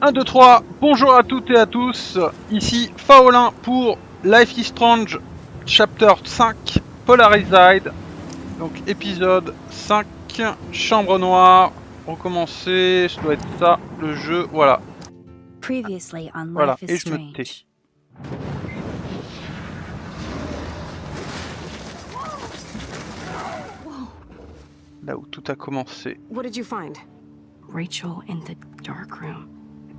1, 2, 3, bonjour à toutes et à tous, ici Faolin pour Life is Strange, Chapter 5, Polarized, donc épisode 5, Chambre Noire, recommencer, ça doit être ça, le jeu, voilà. Previously on Voilà, Life et is je me tais. Strange. Là où tout a commencé. What did you find? Rachel in the dark room.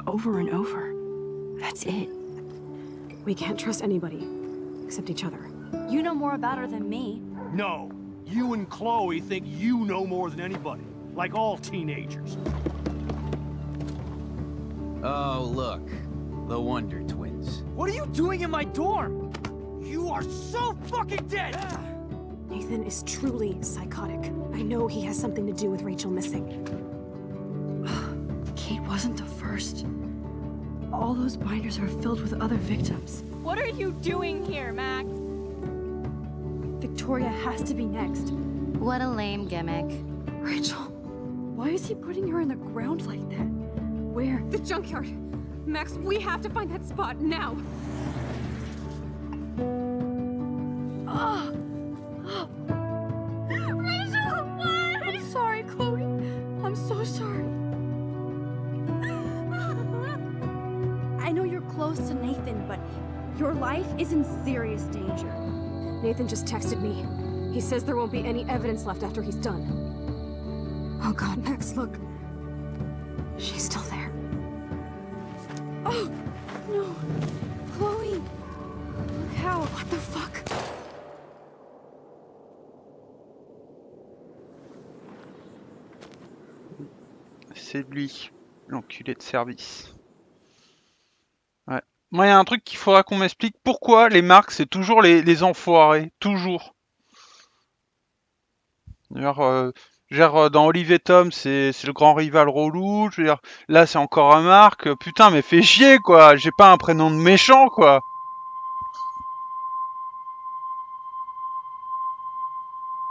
Over and over. That's it. We can't trust anybody, except each other. You know more about her than me. No. You and Chloe think you know more than anybody. Like all teenagers. Oh, look. The Wonder Twins. What are you doing in my dorm? You are so fucking dead! Nathan is truly psychotic. I know he has something to do with Rachel missing. Kate wasn't the first. All those binders are filled with other victims. What are you doing here, Max? Victoria has to be next. What a lame gimmick. Rachel, why is he putting her in the ground like that? Where? The junkyard! Max, we have to find that spot now! Rachel, why? I'm sorry, Chloe. I'm so sorry. I know you're close to Nathan, but your life is in serious danger. Nathan just texted me. He says there won't be any evidence left after he's done. Oh god, Max, look. She's still there. Oh, no. Chloe. Look how. What the fuck? C'est lui, l'enculé de service. Ouais. Moi, il y a un truc qu'il faudra qu'on m'explique. Pourquoi les marques, c'est toujours les enfoirés. Toujours. D'ailleurs, dans Olive et Tom, c'est le grand rival relou. Je veux dire, là, c'est encore un Marc. Putain, mais fais chier, quoi. J'ai pas un prénom de méchant, quoi.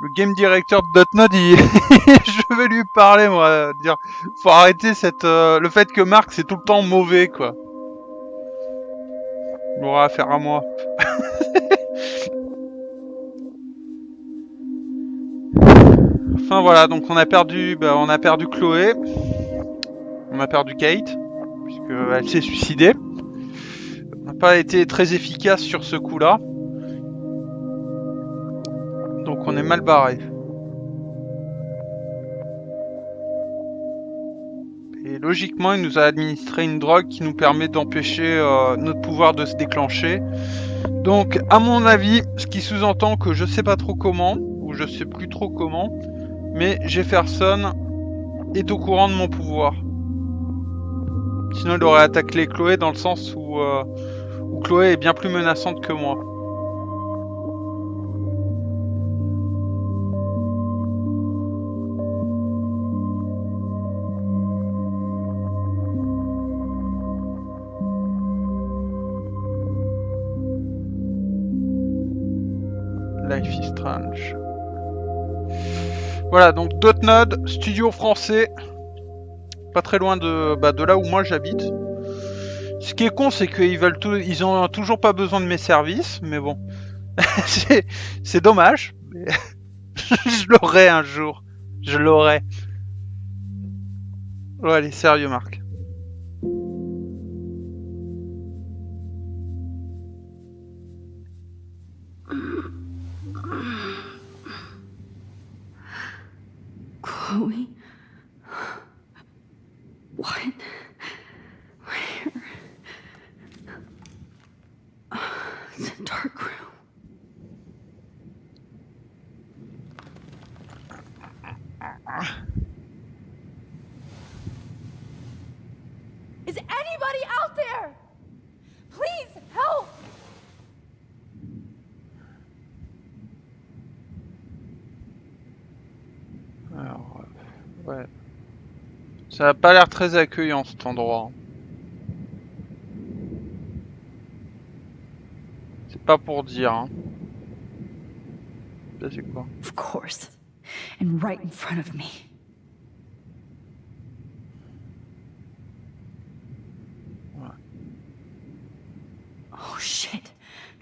Le game director de Dotnod, je vais lui parler, moi. Dire, faut arrêter le fait que Marc, c'est tout le temps mauvais, quoi. Il aura affaire à moi. Enfin voilà, donc on a perdu Chloé, on a perdu Kate, puisqu'elle s'est suicidée. On n'a pas été très efficace sur ce coup-là. Donc on est mal barré. Et logiquement, il nous a administré une drogue qui nous permet d'empêcher notre pouvoir de se déclencher. Donc, à mon avis, ce qui sous-entend que je sais pas trop comment, ou je sais plus trop comment, mais Jefferson est au courant de mon pouvoir. Sinon, il aurait attaqué Chloé dans le sens où Chloé est bien plus menaçante que moi. Life is Strange. Voilà, donc Dotnod, studio français, pas très loin de là où moi j'habite. Ce qui est con, c'est qu'ils ont toujours pas besoin de mes services, mais bon, c'est dommage. Mais je l'aurai un jour, je l'aurai. Ouais, allez, sérieux, Marc. Chloe? What? Where? The dark room. Is anybody out there? Please help! Alors, ouais. Ça a pas l'air très accueillant cet endroit. C'est pas pour dire, hein. Ça c'est quoi? Of course. And right in front of me.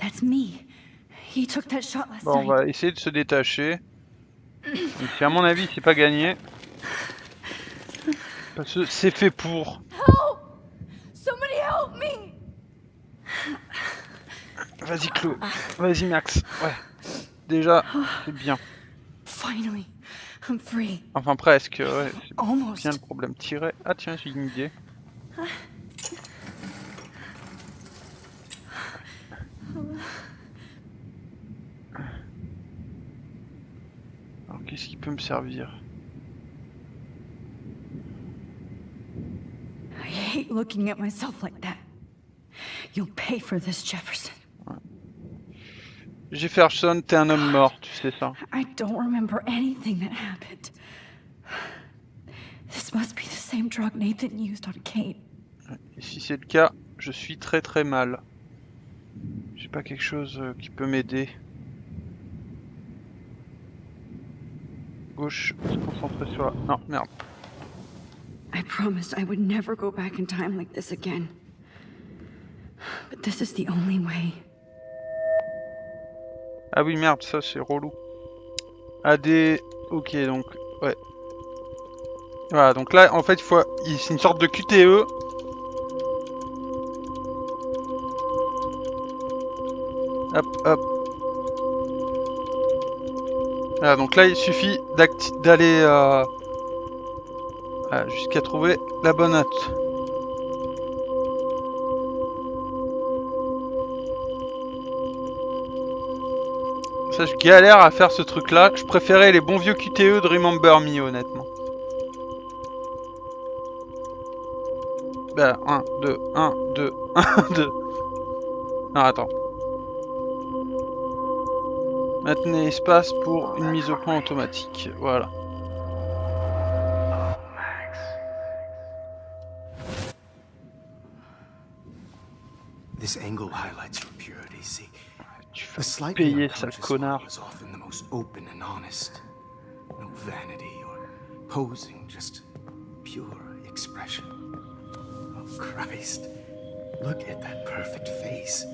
That's me. He took that shot last Bon, on night. va essayer de se détacher. Même si à mon avis c'est pas gagné. Parce que c'est fait pour. Help! Somebody help me! Vas-y Chloé. Vas-y Max. Ouais. Déjà, c'est bien. Finally, I'm free. Enfin presque, ouais. C'est Almost. bien le problème. Tirer. Ah tiens, j'ai une idée. Alors qu'est-ce qui peut me servir? I hate looking at myself like that. You'll pay for this, Jefferson. Jefferson, t'es un homme mort, tu sais ça. I don't remember anything that happened. This must be the same drug Nathan used on Kate. Et si c'est le cas, je suis très très mal. J'ai pas quelque chose qui peut m'aider. Gauche, se concentrer sur la... Non, merde. I promised I would never go back in time like this again. But this is the only way. Ah oui, merde, ça c'est relou. AD... Ok, donc... Ouais. Voilà, donc là, en fait, il faut... C'est une sorte de QTE. Hop, hop. Voilà, donc là, il suffit d'aller jusqu'à trouver la bonne note. Ça, je galère à faire ce truc-là. Je préférais les bons vieux QTE de Remember Me, honnêtement. Bah, 1, 2, 1, 2, 1, 2. Non, attends. Maintenez espace pour une mise au point automatique. Voilà. This angle highlights your purity, see? Tu A vas slightly payer, sale unconscious connard. one is often the most open and honest. No vanity or posing, just pure expression. Oh, Christ. Look at that perfect face.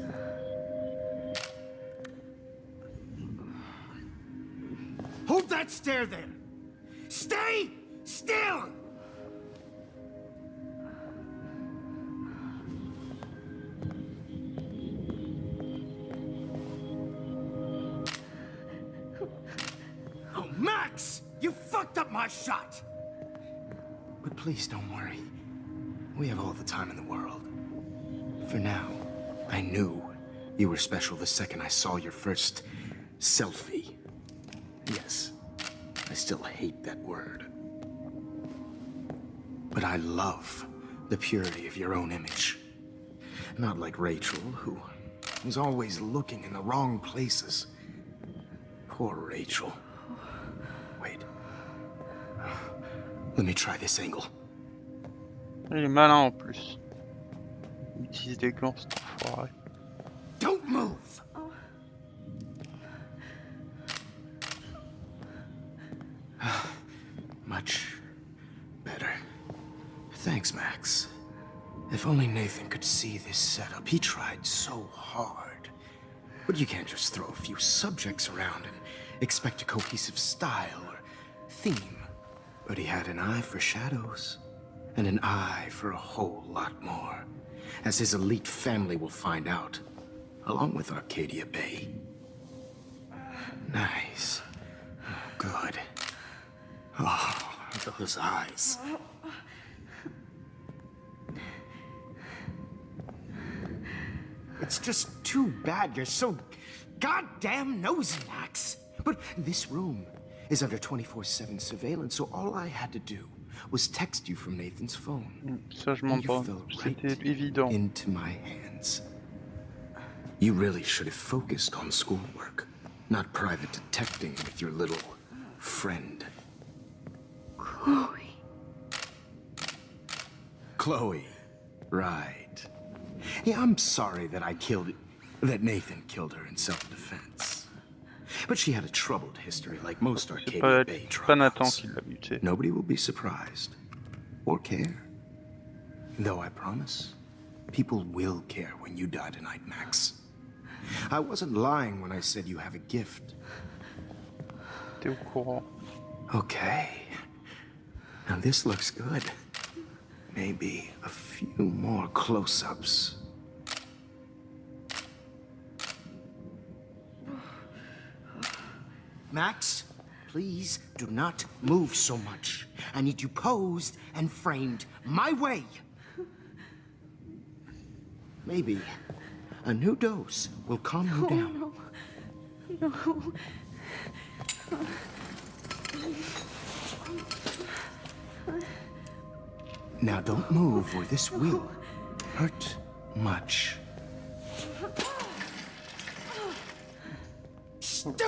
Hold that stare there! Stay still! Oh, Max! You fucked up my shot! But please don't worry. We have all the time in the world. For now, I knew you were special the second I saw your first selfie. Yes, I still hate that word. But I love the purity of your own image. Not like Rachel, who was always looking in the wrong places. Poor Rachel. Wait. Let me try this angle. Il est malin en plus. Il utilise des gants, cet enfoiré. Don't move! Much better. Thanks, Max. If only Nathan could see this setup. He tried so hard. But you can't just throw a few subjects around and expect a cohesive style or theme. But he had an eye for shadows, and an eye for a whole lot more, as his elite family will find out, along with Arcadia Bay. Nice. Good. Oh, those eyes. It's just too bad you're so goddamn nosy, Max. But this room is under 24/7 surveillance, so all I had to do was text you from Nathan's phone. Ça, je m'en And you pas. fell C'était right évident. into my hands. You really should have focused on schoolwork, not private detecting with your little friend. Chloe. Chloe. Right. Yeah, I'm sorry that that Nathan killed her in self-defense. But she had a troubled history like most C'est Arcadia Bay pas Nathan dropouts. qui l'a buté. Nobody will be surprised. Or care. Though I promise, people will care when you die tonight, Max. I wasn't lying when I said you have a gift. T'es au courant. Okay. Now this looks good. Maybe a few more close-ups. Max, please do not move so much. I need you posed and framed my way. Maybe a new dose will calm you down. No. Now don't move or this will hurt much.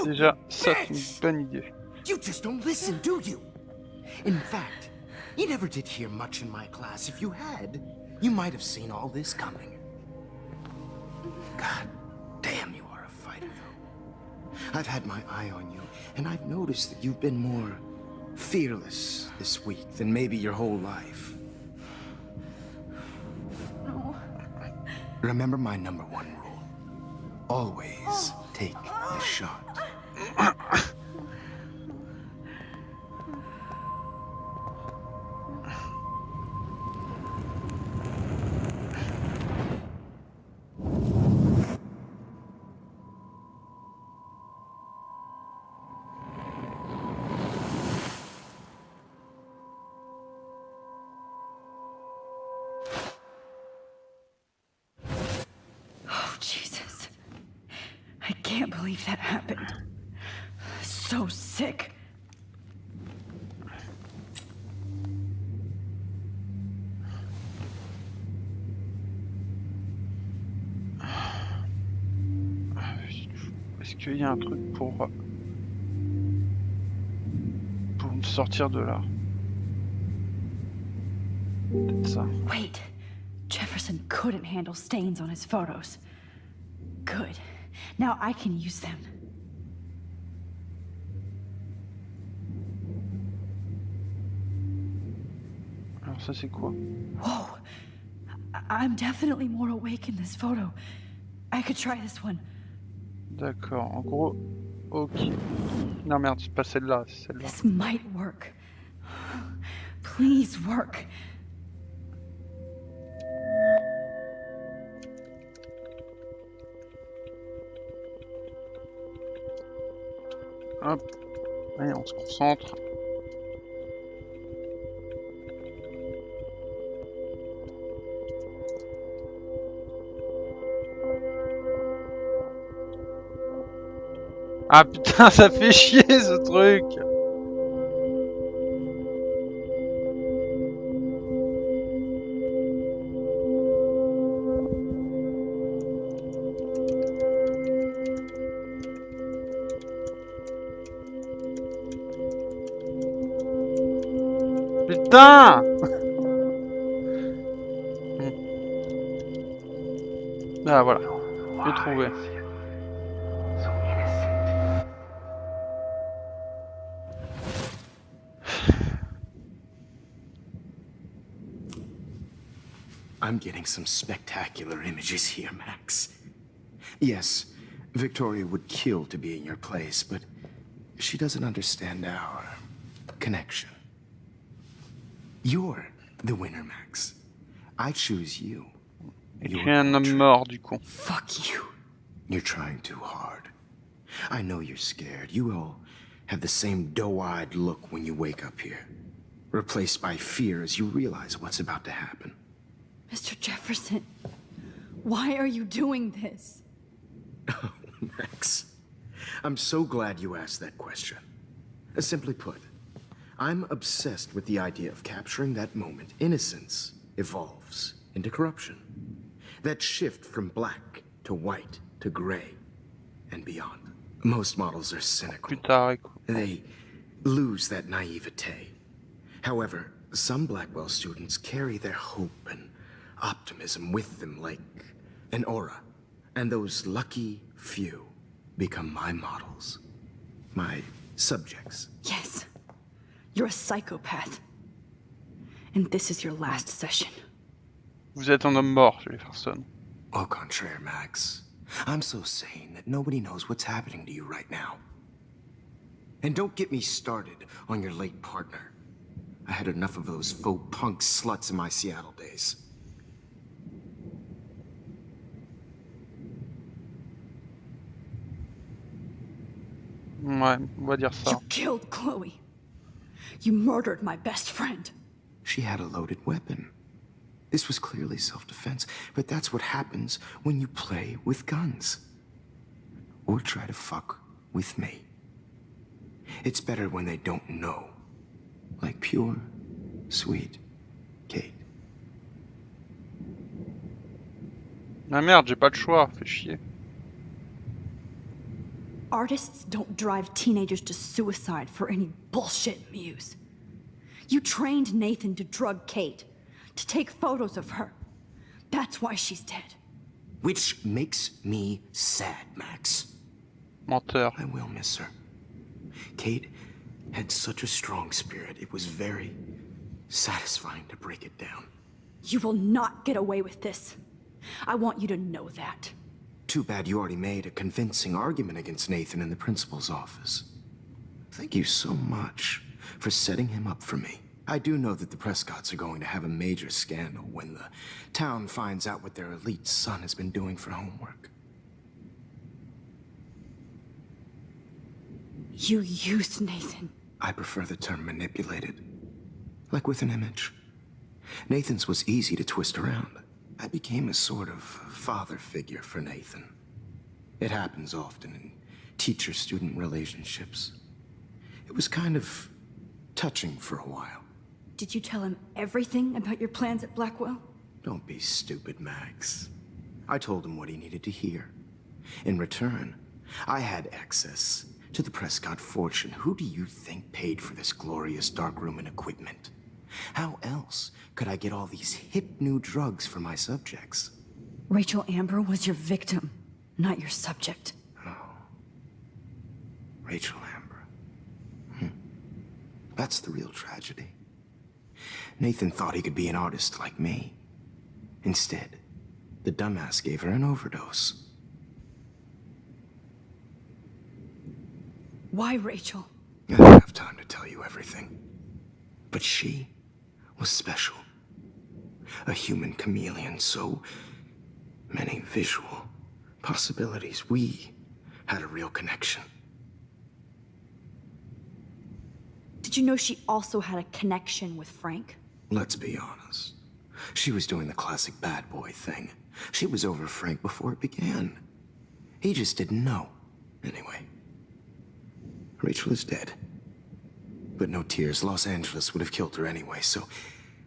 Déjà, ça c'est une bonne idée. You just don't listen, do you? In fact, you never did hear much in my class. If you had, you might have seen all this coming. God damn, you are a fighter, though. I've had my eye on you, and I've noticed that you've been more fearless this week than maybe your whole life. No. Remember my number one rule. Always take the shot. Oh, Jesus. I can't believe that happened. So sick. Est-ce qu'il y a un truc pour me sortir de là? Peut-être ça. Wait. Jefferson couldn't handle stains on his photos. Good. Now I can use them. Alors ça c'est quoi? Whoa. I'm definitely more awake in this photo. I could try this one. D'accord, en gros... Ok. Non merde, c'est pas celle-là, c'est celle-là. This might work. Please work. Hop. Allez, on se concentre. Ah putain, ça fait chier ce truc. Putain. Ah voilà, j'ai trouvé. I'm getting some spectacular images here, Max. Yes, Victoria would kill to be in your place, but she doesn't understand our connection. You're the winner, Max. I choose you. Et tu es un homme mort du coup. Fuck you. You're trying too hard. I know you're scared. You all have the same doe-eyed look when you wake up here, replaced by fear as you realize what's about to happen. Mr. Jefferson, why are you doing this? Oh, Max. I'm so glad you asked that question. Simply put, I'm obsessed with the idea of capturing that moment innocence evolves into corruption. That shift from black to white to gray and beyond. Most models are cynical. Plus tard, écoute. They lose that naivete. However, some Blackwell students carry their hope and optimism with them like an aura. And those lucky few become my models. My subjects. Yes. You're a psychopath. And this is your last session. Vous êtes un homme mort, Jefferson. Au contraire, Max. I'm so sane that nobody knows what's happening to you right now. And don't get me started on your late partner. I had enough of those faux punk sluts in my Seattle days. Ouais, on va dire ça. You killed Chloe. You murdered my best friend. She had a loaded weapon. This was clearly self-defense, but that's what happens when you play with guns. Or try to fuck with me. It's better when they don't know. Like pure, sweet Kate. Ah merde, j'ai pas le choix, fais chier. Artists don't drive teenagers to suicide for any bullshit muse. You trained Nathan to drug Kate, to take photos of her. That's why she's dead. Which makes me sad, Max. Menteur. I will miss her. Kate had such a strong spirit, it was very satisfying to break it down. You will not get away with this. I want you to know that. Too bad you already made a convincing argument against Nathan in the principal's office. Thank you so much for setting him up for me. I do know that the Prescotts are going to have a major scandal when the town finds out what their elite son has been doing for homework. You used Nathan. I prefer the term manipulated. Like with an image. Nathan's was easy to twist around. I became a sort of father figure for Nathan. It happens often in teacher-student relationships. It was kind of touching for a while. Did you tell him everything about your plans at Blackwell? Don't be stupid, Max. I told him what he needed to hear. In return, I had access to the Prescott fortune. Who do you think paid for this glorious darkroom and equipment? How else could I get all these hip new drugs for my subjects? Rachel Amber was your victim, not your subject. Rachel Amber. That's the real tragedy. Nathan thought he could be an artist like me. Instead, the dumbass gave her an overdose. Why Rachel? I don't have time to tell you everything. But she was special. A human chameleon, so many visual possibilities. We had a real connection. Did you know she also had a connection with Frank? Let's be honest. She was doing the classic bad boy thing. She was over Frank before it began. He just didn't know. Anyway, Rachel is dead. But no tears. Los Angeles would have killed her anyway, so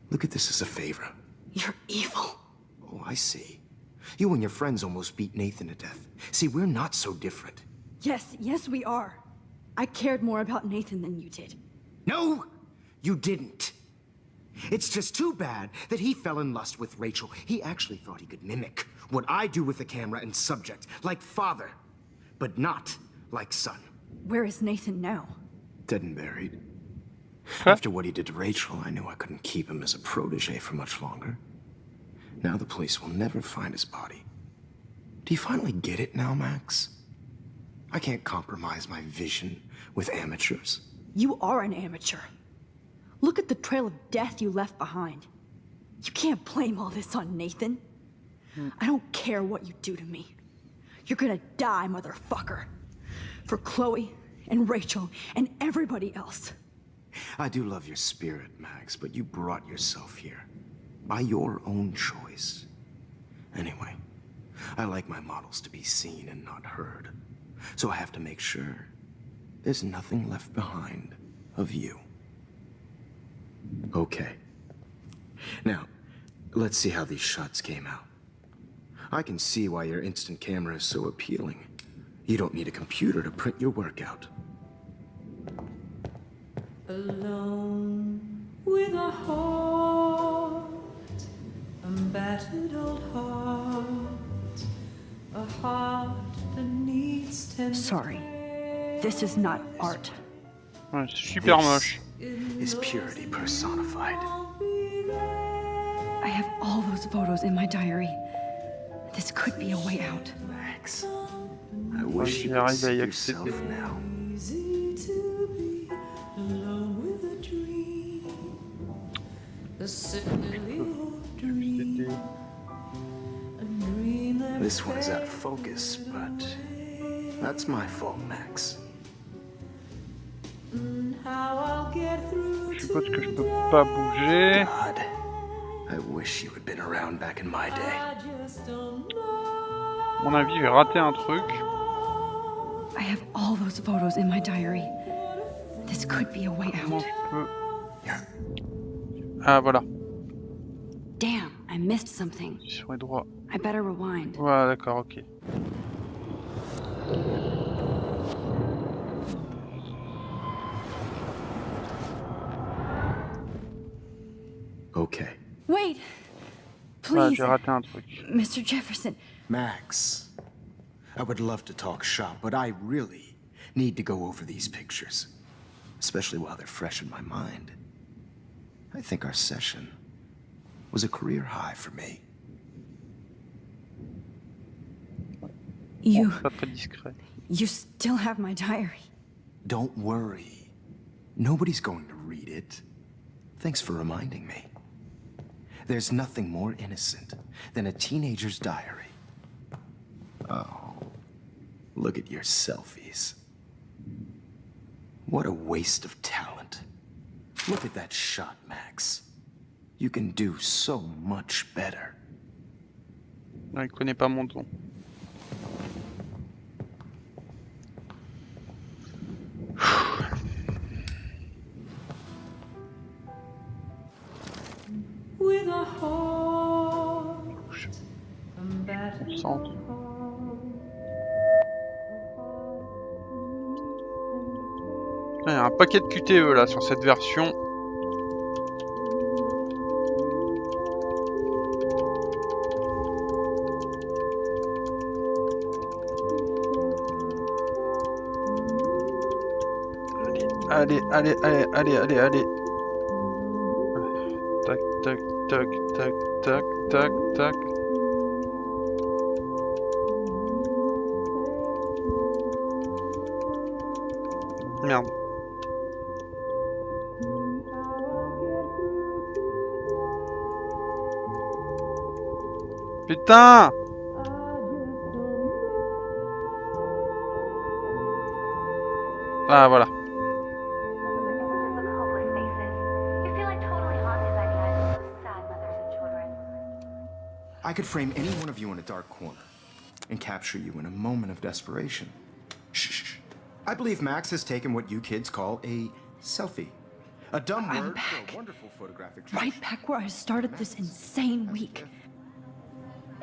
look at this as a favor. You're evil. Oh, I see. You and your friends almost beat Nathan to death. See, we're not so different. Yes, we are. I cared more about Nathan than you did. No, you didn't. It's just too bad that he fell in lust with Rachel. He actually thought he could mimic what I do with the camera and subject, like father, but not like son. Where is Nathan now? Dead and buried. After what he did to Rachel, I knew I couldn't keep him as a protege for much longer. Now the police will never find his body. Do you finally get it now, Max? I can't compromise my vision with amateurs. You are an amateur. Look at the trail of death you left behind. You can't blame all this on Nathan. I don't care what you do to me. You're gonna die, motherfucker. For Chloe and Rachel and everybody else. I do love your spirit, Max, but you brought yourself here. By your own choice. Anyway, I like my models to be seen and not heard. So I have to make sure there's nothing left behind of you. Okay. Now, let's see how these shots came out. I can see why your instant camera is so appealing. You don't need a computer to print your work out. Alone with a heart, a battered old heart, a heart that needs tender. Sorry. This is not art. Ouais, c'est super moche. Is purity personified. I have all those photos in my diary. This could be a way out. Max, I wish you j'y could arrive à see y yourself accéder. now. Easy to be alone with a dream. A silly old dream. A dream that This one's out of focus, but that's my fault, Max. how I'll get through Je suppose que je peux pas bouger. God, I wish you had been around back in my day. I just don't know. À mon avis, j'ai raté un truc. I have all those photos in my diary. This could be a way Comment out. je peux... Ah, voilà. Damn, I missed something. Sur les droits. I better rewind. Voilà, d'accord, ok. Okay. Wait! Voilà, Please, j'ai raté un truc. Mr. Jefferson. Max, I would love to talk shop, but I really need to go over these pictures, especially while they're fresh in my mind. I think our session was a career high for me. You... Pas très discret. you still have my diary. Don't worry. Nobody's going to read it. Thanks for reminding me. There's nothing more innocent than a teenager's diary. Oh, look at your selfies. What a waste of talent. Look at that shot, Max. You can do so much better. Non, il connaît pas mon don. With a heart, a battered Concentre. Il y a un paquet de QTE là sur cette version. Allez, allez, allez, allez, allez, allez. Tac, tac, tac, tac, tac, tac, tac. Merde. Putain! Ah voilà. I could frame any one of you in a dark corner and capture you in a moment of desperation. Shh. I believe Max has taken what you kids call a selfie. A dumb I'm word back. for a wonderful photographic Right back where I started this insane week.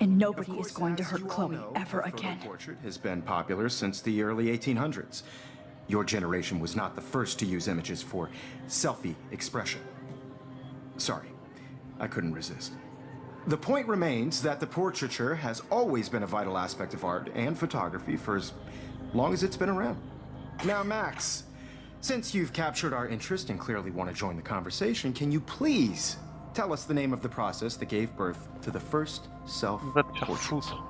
And nobody is going to hurt Chloe ever again. Portrait has been popular since the early 1800s. Your generation was not the first to use images for selfie expression. Sorry, I couldn't resist. The point remains that the portraiture has always been a vital aspect of art and photography for as long as it's been around. Now, Max, since you've captured our interest and clearly want to join the conversation, can you please tell us the name of the process that gave birth to the first Va te faire self-portrait? foutre.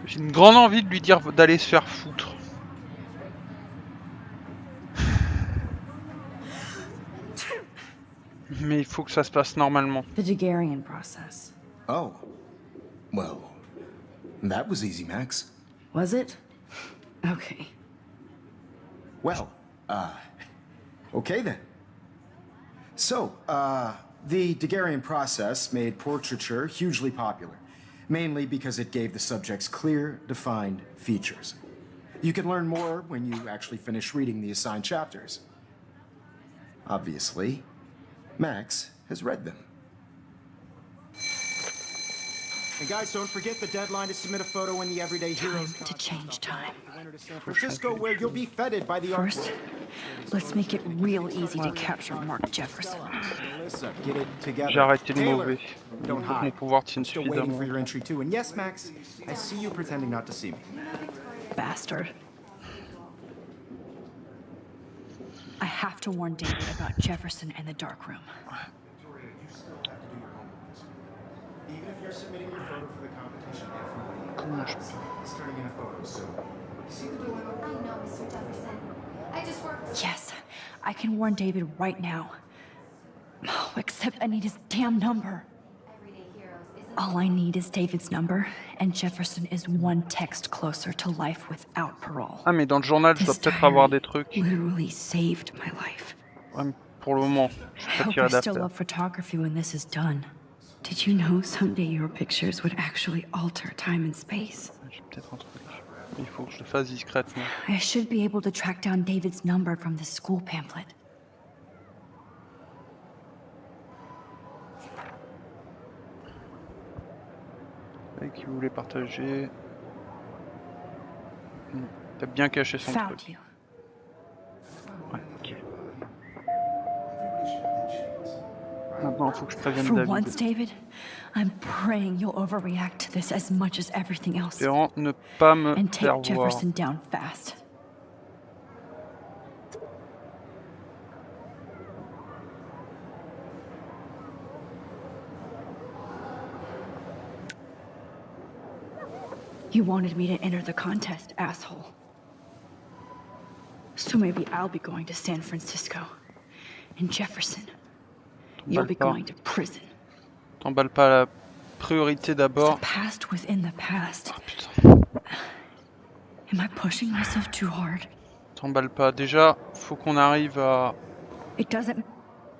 J'ai une grande envie de lui dire d'aller se faire foutre. Mais il faut que ça se passe normalement. The Daguerrean process. Oh, well, that was easy, Max. Was it? Okay. Well, okay then. So, the Daguerrean process made portraiture hugely popular, mainly because it gave the subjects clear, defined features. You can learn more when you actually finish reading the assigned chapters. Obviously, Max has read them. And guys, don't forget the deadline to submit a photo in the Everyday Heroes Time to change time. to San Francisco, where you'll be feted by the First, let's make it real easy to capture Mark Jefferson. Melissa, get it together. J'ai arrêté le Taylor, mauvais. don't Mon hide. pouvoir I'm tient still waiting suffisamment. for your entry too. And yes, Max, I see you pretending not to see me. Bastard. I have to warn David about Jefferson and the dark room. Even if you're submitting your photo for the competition, Comment je it's turning in a photo, so see the dilemma? I know, Mr. Jefferson. I just worked. Yes, I can warn David right now. Oh, except I need his damn number. Everyday Heroes isn't. All I need is David's number, and Jefferson is one text closer to life without parole. Ah, mais dans le journal, je dois This peut-être avoir des diary trucs. literally saved my life. Ouais, mais pour le moment, je I suis pas hope tiré I still d'affaire. love photography when this is done. Did you know someday your pictures would actually alter time and space? J'ai peut-être un truc. Il faut que je le fasse discrètement. I should be able to track down David's number from this school pamphlet. Et qui voulait partager. T'as bien caché son Found truc. you. Ouais, ok. Maintenant, il faut que je prévienne For David. once, David, I'm praying you'll overreact to this as much as everything else. Espérant ne pas me And faire take voir. Jefferson down fast. You wanted me to enter the contest, asshole. So maybe I'll be going to San Francisco. And Jefferson, you'll be pas. going to prison. T'emballes pas la priorité The d'abord. past within the past. Ah putain. Am I pushing myself too hard? T'emballes pas. Déjà, faut qu'on arrive à. It doesn't.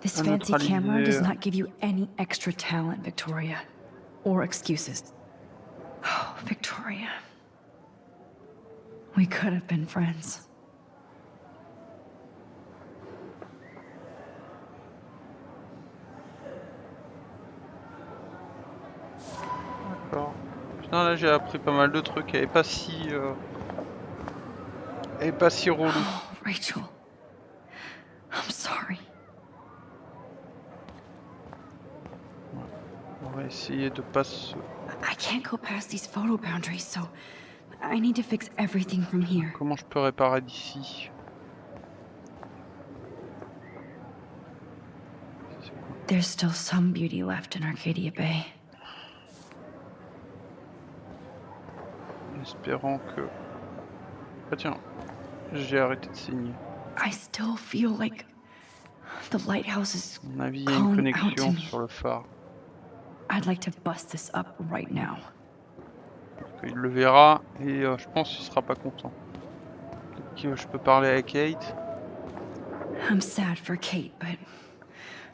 This À fancy camera does neutraliser. not give you any extra talent, Victoria. Or excuses. Oh, Victoria. We could have been friends. D'accord. Putain, là j'ai appris pas mal de trucs. Elle est pas si. Elle est pas si relou. Oh, Rachel. I'm sorry. On va essayer de pas se. I can't go past these photo boundaries, so I need to fix everything from here. Comment je peux réparer d'ici? There's still some beauty left in Arcadia Bay. Espérant que. Ah tiens, j'ai arrêté de saigner. I still feel like the lighthouse is À mon avis, il y a une calling out to connexion me. sur le phare. I'd like to bust this up right now. Il le verra et je pense qu'il sera pas content. Peut-être que je peux parler avec Kate. I'm sad for Kate, but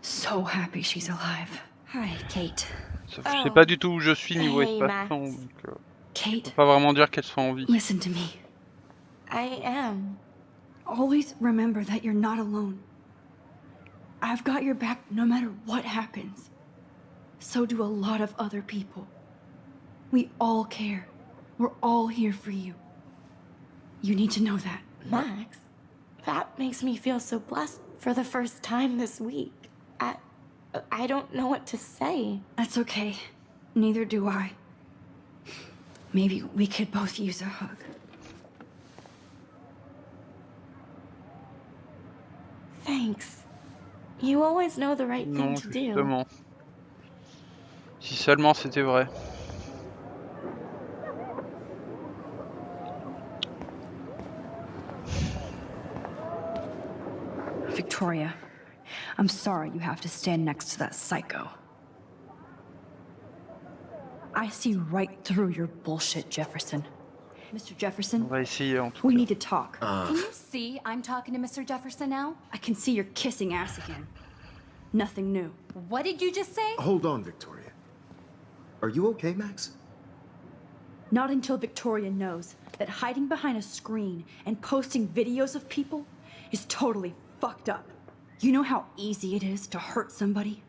so happy she's alive. Hi, Kate. Sauf que je sais pas du tout où je suis niveau Hey, espace-temps, Max. donc je peux Kate, pas vraiment dire qu'elle soit en vie. listen to me. I am. Always remember that you're not alone. I've got your back no matter what happens. So do a lot of other people. We all care. We're all here for you. You need to know that. Max, that makes me feel so blessed for the first time this week. I don't know what to say. That's okay. Neither do I. Maybe we could both use a hug. Thanks. You always know the right thing Non, to do. justement. Si seulement c'était vrai. Victoria, I'm sorry you have to stand next to that psycho. I see right through your bullshit, Jefferson. Mr. On Jefferson, va essayer en tout we cas. need to talk. Can you see I'm talking to Mr. Jefferson now? I can see you're kissing ass again. Nothing new. What did you just say? Hold on, Victoria. Are you okay, Max? Not until Victoria knows that hiding behind a screen and posting videos of people is totally fucked up. You know how easy it is to hurt somebody?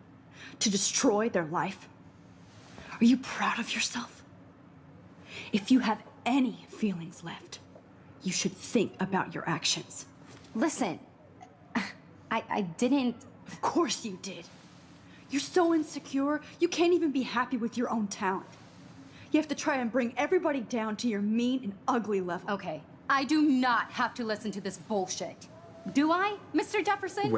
To destroy their life? Are you proud of yourself? If you have any feelings left, you should think about your actions. Listen, I didn't. Of course you did. You're so insecure, you can't even be happy with your own talent. You have to try and bring everybody down to your mean and ugly level. Okay, I do not have to listen to this bullshit. Do I, Mr. Jefferson?